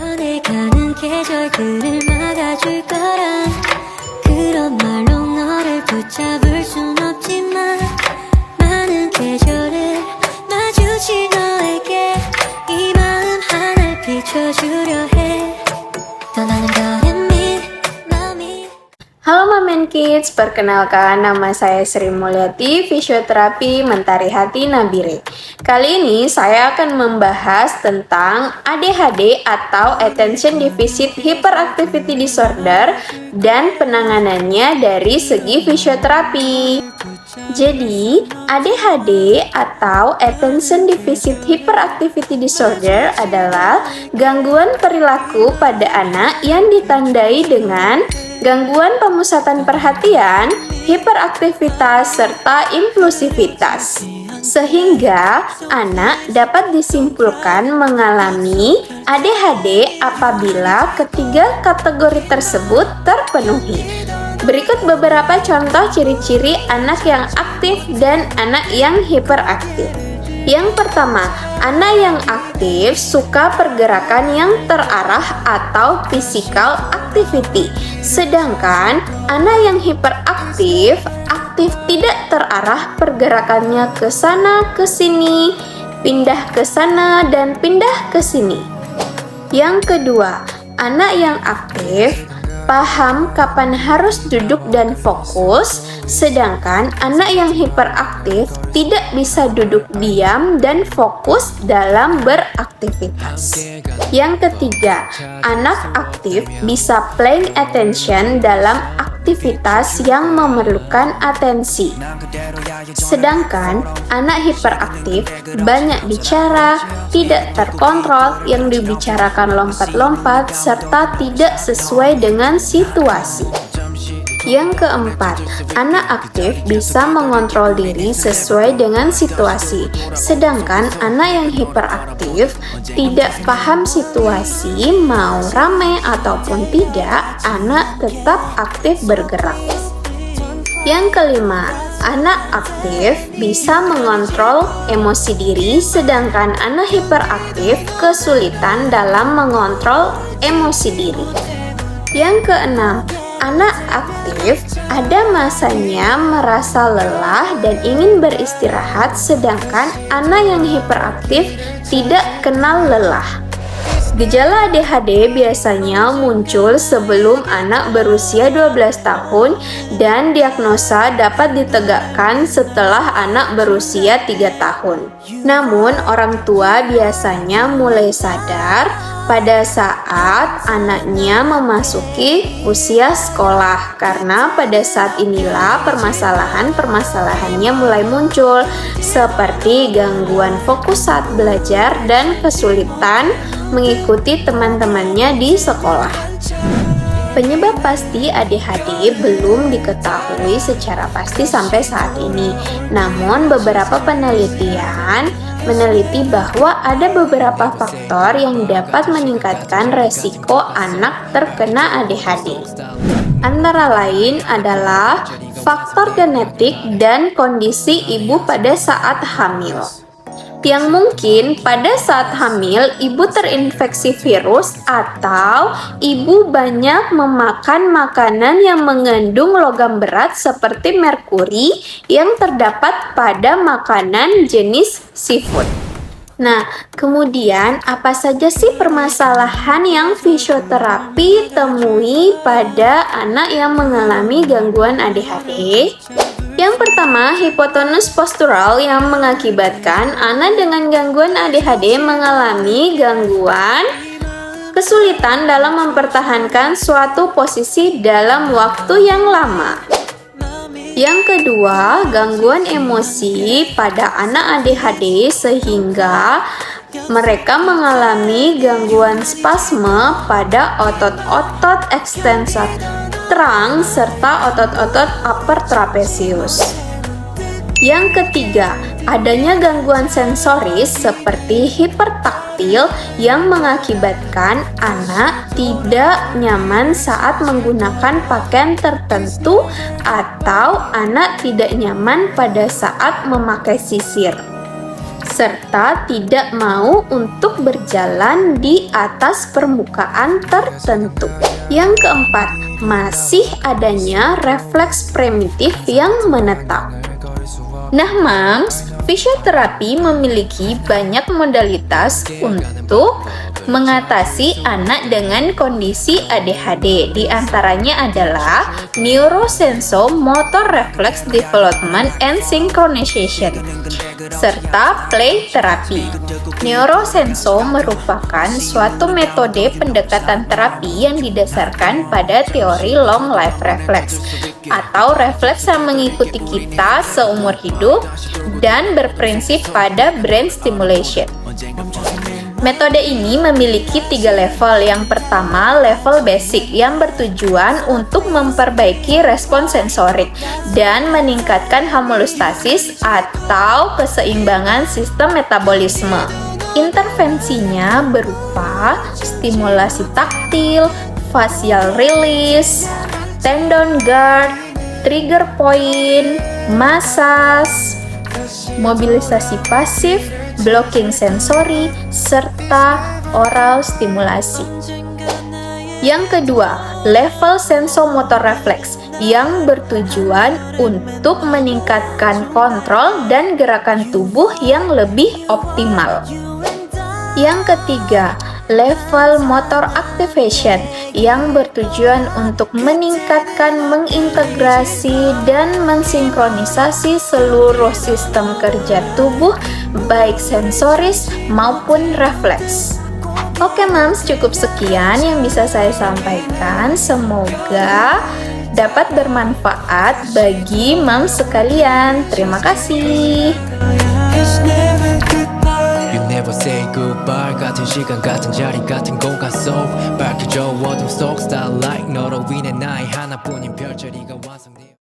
변해가는 계절들을 막아줄 거란 그런 말로 너를 붙잡을 순 없지만 많은 계절을 마주친 너에게 이 마음 하나를 비춰주려 해 떠나는 바람이 마음이. Halo Mamen Kids, perkenalkan nama saya Sri Mulyati, fisioterapi Mentari Hati Nabire. Kali ini saya akan membahas tentang ADHD atau Attention Deficit Hyperactivity Disorder dan penanganannya dari segi fisioterapi. Jadi, ADHD atau Attention Deficit Hyperactivity Disorder adalah gangguan perilaku pada anak yang ditandai dengan gangguan pemusatan perhatian, hiperaktivitas, serta impulsivitas. Sehingga anak dapat disimpulkan mengalami ADHD apabila ketiga kategori tersebut terpenuhi. Berikut beberapa contoh ciri-ciri anak yang aktif dan anak yang hiperaktif. Yang pertama, anak yang aktif suka pergerakan yang terarah atau physical activity. Sedangkan anak yang hiperaktif aktif tidak terarah pergerakannya ke sana ke sini, pindah ke sana dan pindah ke sini. Yang kedua, anak yang aktif paham kapan harus duduk dan fokus, sedangkan anak yang hiperaktif tidak bisa duduk diam dan fokus dalam beraktivitas. Yang ketiga, anak aktif bisa paying attention dalam aktivitas yang memerlukan atensi. Sedangkan anak hiperaktif banyak bicara, tidak terkontrol, yang dibicarakan lompat-lompat, serta tidak sesuai dengan situasi. Yang keempat, anak aktif bisa mengontrol diri sesuai dengan situasi, sedangkan anak yang hiperaktif tidak paham situasi, mau ramai ataupun tidak, anak tetap aktif bergerak. Yang kelima, anak aktif bisa mengontrol emosi diri, sedangkan anak hiperaktif kesulitan dalam mengontrol emosi diri. Yang keenam, anak aktif ada masanya merasa lelah dan ingin beristirahat, sedangkan anak yang hiperaktif tidak kenal lelah. Gejala ADHD biasanya muncul sebelum anak berusia 12 tahun dan diagnosa dapat ditegakkan setelah anak berusia 3 tahun. Namun, orang tua biasanya mulai sadar pada saat anaknya memasuki usia sekolah, karena pada saat inilah permasalahannya mulai muncul, seperti gangguan fokus saat belajar dan kesulitan mengikuti teman-temannya di sekolah. Penyebab pasti ADHD belum diketahui secara pasti sampai saat ini. Namun beberapa penelitian meneliti bahwa ada beberapa faktor yang dapat meningkatkan resiko anak terkena ADHD. Antara lain adalah faktor genetik dan kondisi ibu pada saat hamil. Yang mungkin pada saat hamil ibu terinfeksi virus atau ibu banyak memakan makanan yang mengandung logam berat seperti merkuri yang terdapat pada makanan jenis seafood. Nah, kemudian apa saja sih permasalahan yang fisioterapi temui pada anak yang mengalami gangguan ADHD? Yang pertama, hipotonus postural yang mengakibatkan anak dengan gangguan ADHD mengalami gangguan kesulitan dalam mempertahankan suatu posisi dalam waktu yang lama. Yang kedua, gangguan emosi pada anak ADHD sehingga mereka mengalami gangguan spasme pada otot-otot ekstensor terang serta otot-otot upper trapezius. Yang ketiga, adanya gangguan sensoris seperti hipertaktil yang mengakibatkan anak tidak nyaman saat menggunakan pakaian tertentu atau anak tidak nyaman pada saat memakai sisir. serta tidak mau untuk berjalan di atas permukaan tertentu. Yang keempat, masih adanya refleks primitif yang menetap. Nah, Mams, fisioterapi memiliki banyak modalitas untuk mengatasi anak dengan kondisi ADHD. Di antaranya adalah Neurosensomotor Reflex Development and Synchronization, serta play terapi. Neurosenso merupakan suatu metode pendekatan terapi yang didasarkan pada teori long life reflex, atau refleks yang mengikuti kita seumur hidup dan berprinsip pada brain stimulation. Metode ini memiliki 3 level. Yang pertama, level basic yang bertujuan untuk memperbaiki respons sensorik dan meningkatkan homeostasis atau keseimbangan sistem metabolisme. Intervensinya berupa stimulasi taktil, facial release, tendon guard, trigger point, massage, mobilisasi pasif, blocking sensori, serta oral stimulasi. Yang kedua, level sensomotor reflex yang bertujuan untuk meningkatkan kontrol dan gerakan tubuh yang lebih optimal. Yang ketiga, level motor activation yang bertujuan untuk meningkatkan, mengintegrasi, dan mensinkronisasi seluruh sistem kerja tubuh, baik sensoris maupun refleks. Oke, Mams, cukup sekian yang bisa saya sampaikan. Semoga dapat bermanfaat bagi Mams sekalian. Terima kasih. You never say goodbye. 같은 시간 같은 자리 같은 공간 속 밝혀져 어둠 속 starlight 너로 인해 나의 하나뿐인 별자리가 완성돼